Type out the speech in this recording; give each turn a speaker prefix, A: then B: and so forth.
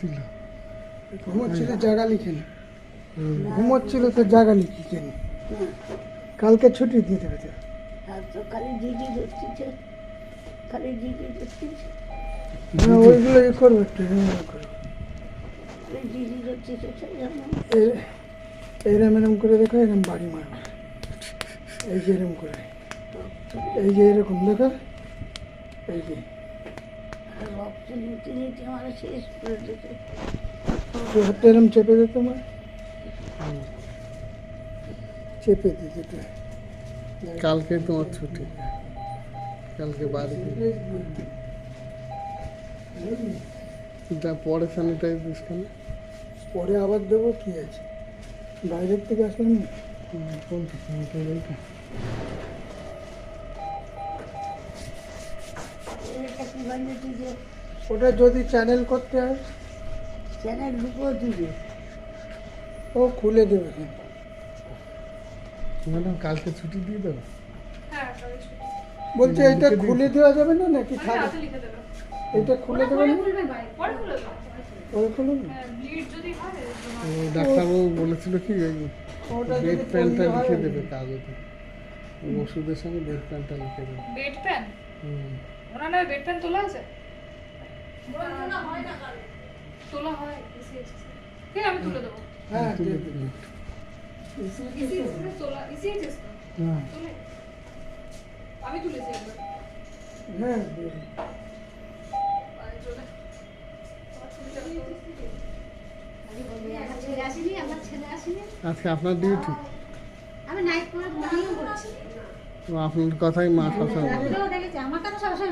A: ঘুমোচ্ছিল?
B: ঘুমোচ্ছিল, জায়গা লিখে না। ঘুমোচ্ছিল তো জায়গা লিখে নি। কালকে ছুটি দিয়ে দেবে তো।
C: তো খালি জিজি ধরতেছে, খালি জিজি ধরতেছে,
B: হ্যাঁ, ওইগুলো করবো একটু, করবো।
C: জিজি ধরতেছে সেই জন্য।
B: এরম এরম করে দেখো, এরম বাড়ি মারবে। এই যে এরম করে, এই যে এরকম দেখো, এই যে
C: রক্ত নিতে নিতে আমার শেষ করে দিতে।
B: হাতটা এরম চেপে দিত আমার, চেপে দিত।
A: কালকে তোমার ছুটি, কালকে বাড়ি পরে স্যানিটাইজ দিস কেন?
B: পরে আবার দেবো, কি আছে, বাইরের থেকে আসলাম না।
A: কোন স্যানিটাইজ?
C: এটা কি বানিয়েছি যে
B: ওটা যদি চ্যানেল করতে হয়,
C: চ্যানেল ঢুকো দিবে।
B: ও খুলে দেবে।
A: ম্যাডাম কালকে ছুটি দিয়ে দেবো।
B: বলছে এটা খুলে দেওয়া যাবে না নাকি থাকে? এটা খুলে দেবে না, পরে খুলে দেবে।
A: ডাক্তারবাবু বলেছিল কি ওই
B: ওটা
A: বেড
B: যদি
A: প্যানটা
B: করলে
A: লিখে
B: হয়।
A: দেবে কাগজে, ওই ওষুধের সঙ্গে বেড প্যানটা লিখে দেবে।
D: বেড প্যান
A: হুম।
D: ওনার নামে বেড প্যান তোলা আছে? তোলা হয় ঠিক, আমি তুলে দেবো।
B: হ্যাঁ,
A: তুলে
B: দেবে।
A: দিবি।
D: তোলা ইসিএইচএস তো
A: হ্যাঁ।
D: তোলে, আমি তুলেছি একবার।
B: হ্যাঁ, দেবে।
D: আর চলে
E: আমার ছেলে আসেনি, আমার ছেলে আসেনি।
A: আজকে আপনার ডিউটি,
E: আমি নাইট করে ঘুমিয়ে পড়ছি।
A: আপনার কথাই মা সবসময় বলে।
E: রাত্রেও দেখেছি আমার কথা সবসময়